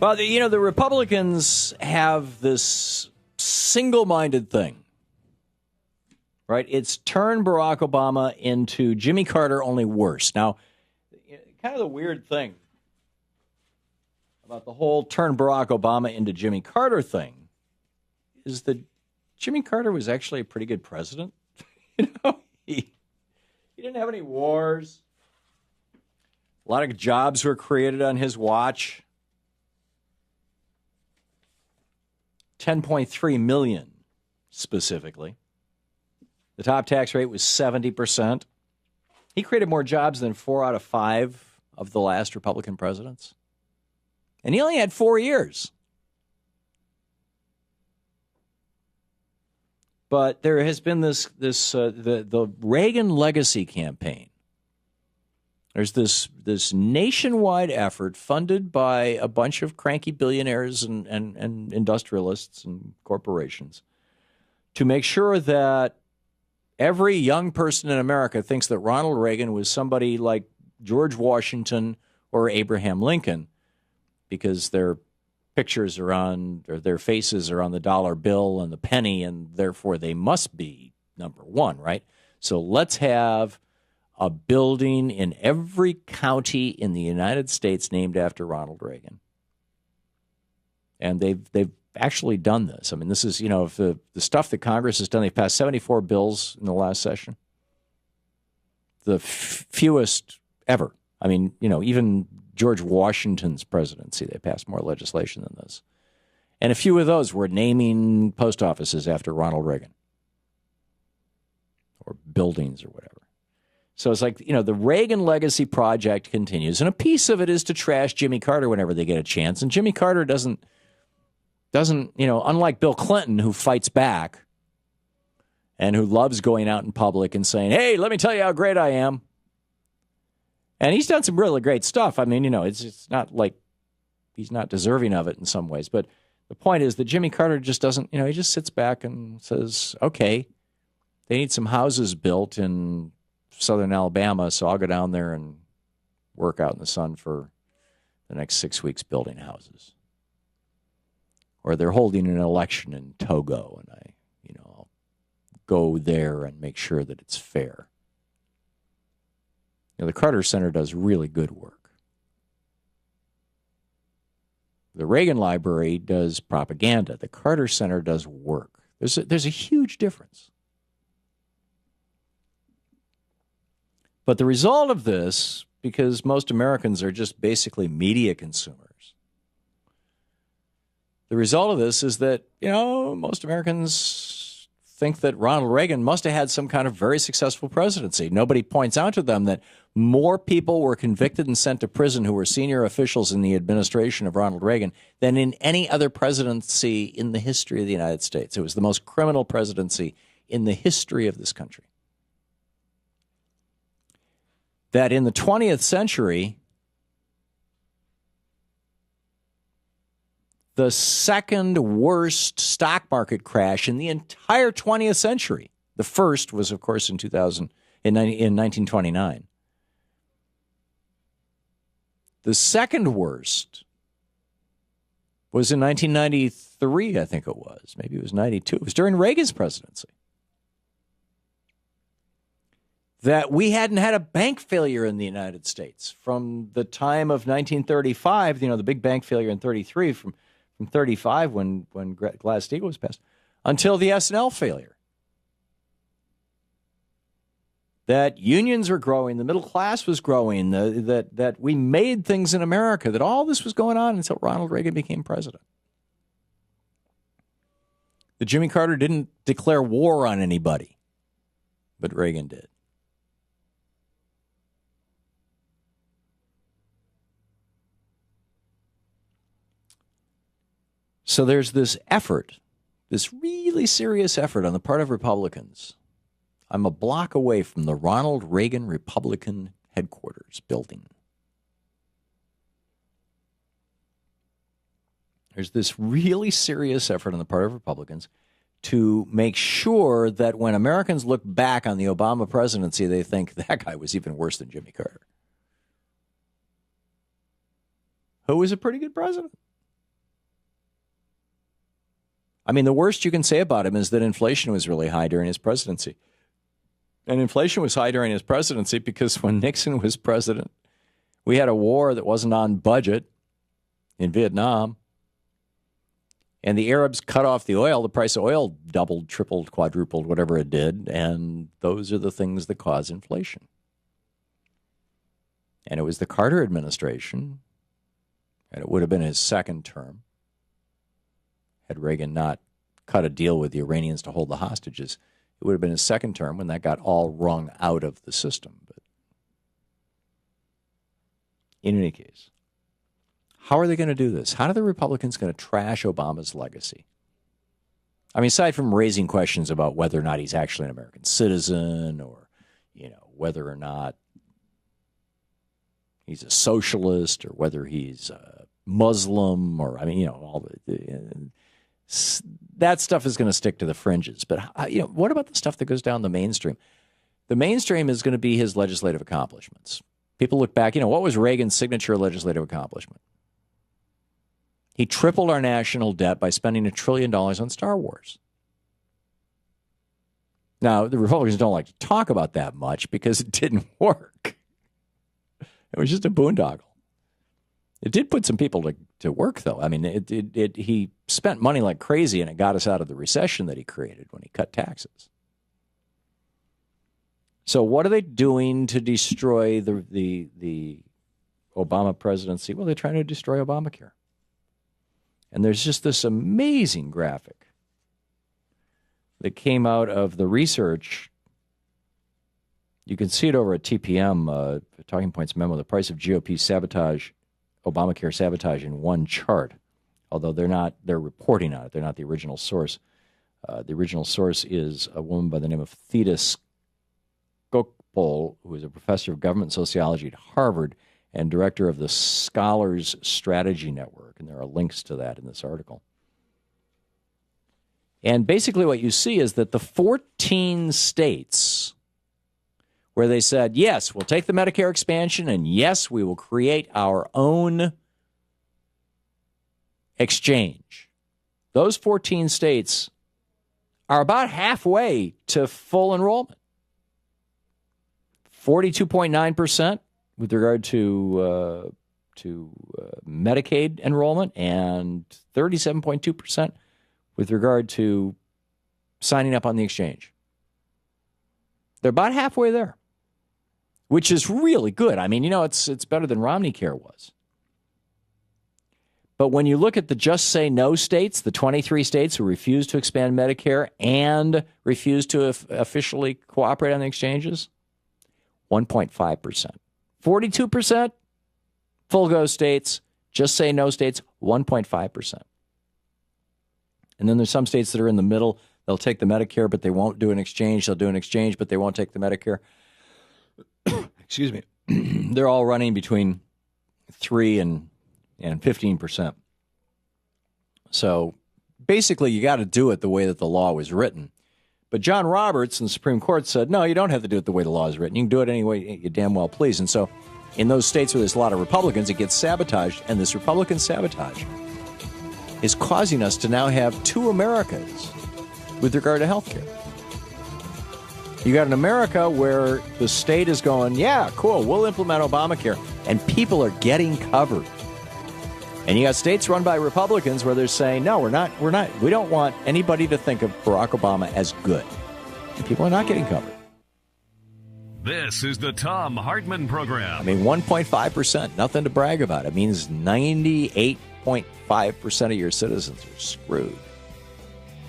Well, the Republicans have this single-minded thing, right? It's turn Barack Obama into Jimmy Carter, only worse. Now, kind of the weird thing about the whole turn Barack Obama into Jimmy Carter thing is that Jimmy Carter was actually a pretty good president. He didn't have any wars. A lot of jobs were created on his watch. 10.3 million specifically. The top tax rate was 70%. He created more jobs than 4 out of 5 of the last Republican presidents. And he only had 4 years. But there has been the Reagan legacy campaign. There's this nationwide effort funded by a bunch of cranky billionaires and industrialists and corporations to make sure that every young person in America thinks that Ronald Reagan was somebody like George Washington or Abraham Lincoln because their pictures are on, or their faces are on the dollar bill and the penny, and therefore they must be number one, right? So let's have a building in every county in the United States named after Ronald Reagan. And they've actually done this. I mean, this is, if the stuff that Congress has done, they've passed 74 bills in the last session. The fewest ever. I mean, even George Washington's presidency, they passed more legislation than this. And a few of those were naming post offices after Ronald Reagan. Or buildings or whatever. So it's like, the Reagan legacy project continues. And a piece of it is to trash Jimmy Carter whenever they get a chance. And Jimmy Carter doesn't, unlike Bill Clinton, who fights back and who loves going out in public and saying, hey, let me tell you how great I am. And he's done some really great stuff. I mean, it's not like he's not deserving of it in some ways. But the point is that Jimmy Carter just doesn't, he just sits back and says, okay, they need some houses built in southern Alabama, so I'll go down there and work out in the sun for the next 6 weeks building houses. Or they're holding an election in Togo, and I'll go there and make sure that it's fair. The Carter Center does really good work. The Reagan Library does propaganda. The Carter Center does work. There's a huge difference. But the result of this, because most Americans are just basically media consumers, the result of this is that, most Americans think that Ronald Reagan must have had some kind of very successful presidency. Nobody points out to them that more people were convicted and sent to prison who were senior officials in the administration of Ronald Reagan than in any other presidency in the history of the United States. It was the most criminal presidency in the history of this country. That in the 20th century, the second worst stock market crash in the entire 20th century. The first was, of course, in 1929. The second worst was in 1993, I think it was. Maybe it was 92. It was during Reagan's presidency. That we hadn't had a bank failure in the United States from the time of 1935, the big bank failure in 33, from 35 when Glass-Steagall was passed, until the S&L failure. That unions were growing, the middle class was growing, that we made things in America, that all this was going on until Ronald Reagan became president. That Jimmy Carter didn't declare war on anybody, but Reagan did. So there's this effort, this really serious effort on the part of Republicans. I'm a block away from the Ronald Reagan Republican headquarters building. There's this really serious effort on the part of Republicans to make sure that when Americans look back on the Obama presidency, they think that guy was even worse than Jimmy Carter, who was a pretty good president. I mean, the worst you can say about him is that inflation was really high during his presidency. And inflation was high during his presidency because when Nixon was president, we had a war that wasn't on budget in Vietnam. And the Arabs cut off the oil. The price of oil doubled, tripled, quadrupled, whatever it did. And those are the things that cause inflation. And it was the Carter administration, and it would have been his second term, had Reagan not cut a deal with the Iranians to hold the hostages. It would have been his second term when that got all wrung out of the system. But in any case, how are they going to do this? How are the Republicans going to trash Obama's legacy? I mean, aside from raising questions about whether or not he's actually an American citizen, or, whether or not he's a socialist, or whether he's a Muslim, or, all that stuff is going to stick to the fringes. But, what about the stuff that goes down the mainstream? The mainstream is going to be his legislative accomplishments. People look back, what was Reagan's signature legislative accomplishment? He tripled our national debt by spending $1 trillion on Star Wars. Now, the Republicans don't like to talk about that much because it didn't work. It was just a boondoggle. It did put some people to work, though. I mean, he spent money like crazy, and it got us out of the recession that he created when he cut taxes. So what are they doing to destroy the Obama presidency? Well, they're trying to destroy Obamacare. And there's just this amazing graphic that came out of the research. You can see it over at TPM, Talking Points memo, the price of GOP sabotage, Obamacare sabotage in one chart. Although they're reporting on it. They're not the original source. The original source is a woman by the name of Theda Skocpol, who is a professor of government sociology at Harvard and director of the Scholars Strategy Network. And there are links to that in this article. And basically what you see is that the 14 states where they said, yes, we'll take the Medicare expansion, and yes, we will create our own exchange. Those 14 states are about halfway to full enrollment. 42.9% with regard to Medicaid enrollment, and 37.2% with regard to signing up on the exchange. They're about halfway there, which is really good. I mean, it's better than Romney Care was. But when you look at the just say no states, the 23 states who refuse to expand Medicare and refuse to officially cooperate on the exchanges, 1.5%. 42% full go states, just say no states, 1.5%. And then there's some states that are in the middle. They'll take the Medicare, but they won't do an exchange. They'll do an exchange, but they won't take the Medicare. Excuse me. They're all running between 3 and 15%. So basically, you got to do it the way that the law was written. But John Roberts in the Supreme Court said, no, you don't have to do it the way the law is written. You can do it any way you damn well please. And so in those states where there's a lot of Republicans, it gets sabotaged. And this Republican sabotage is causing us to now have two Americas with regard to health care. You got an America where the state is going, yeah, cool, we'll implement Obamacare, and people are getting covered. And you got states run by Republicans where they're saying, no, we don't want anybody to think of Barack Obama as good. And people are not getting covered. This is the Thom Hartmann Program. I mean, 1.5%, nothing to brag about. It means 98.5% of your citizens are screwed.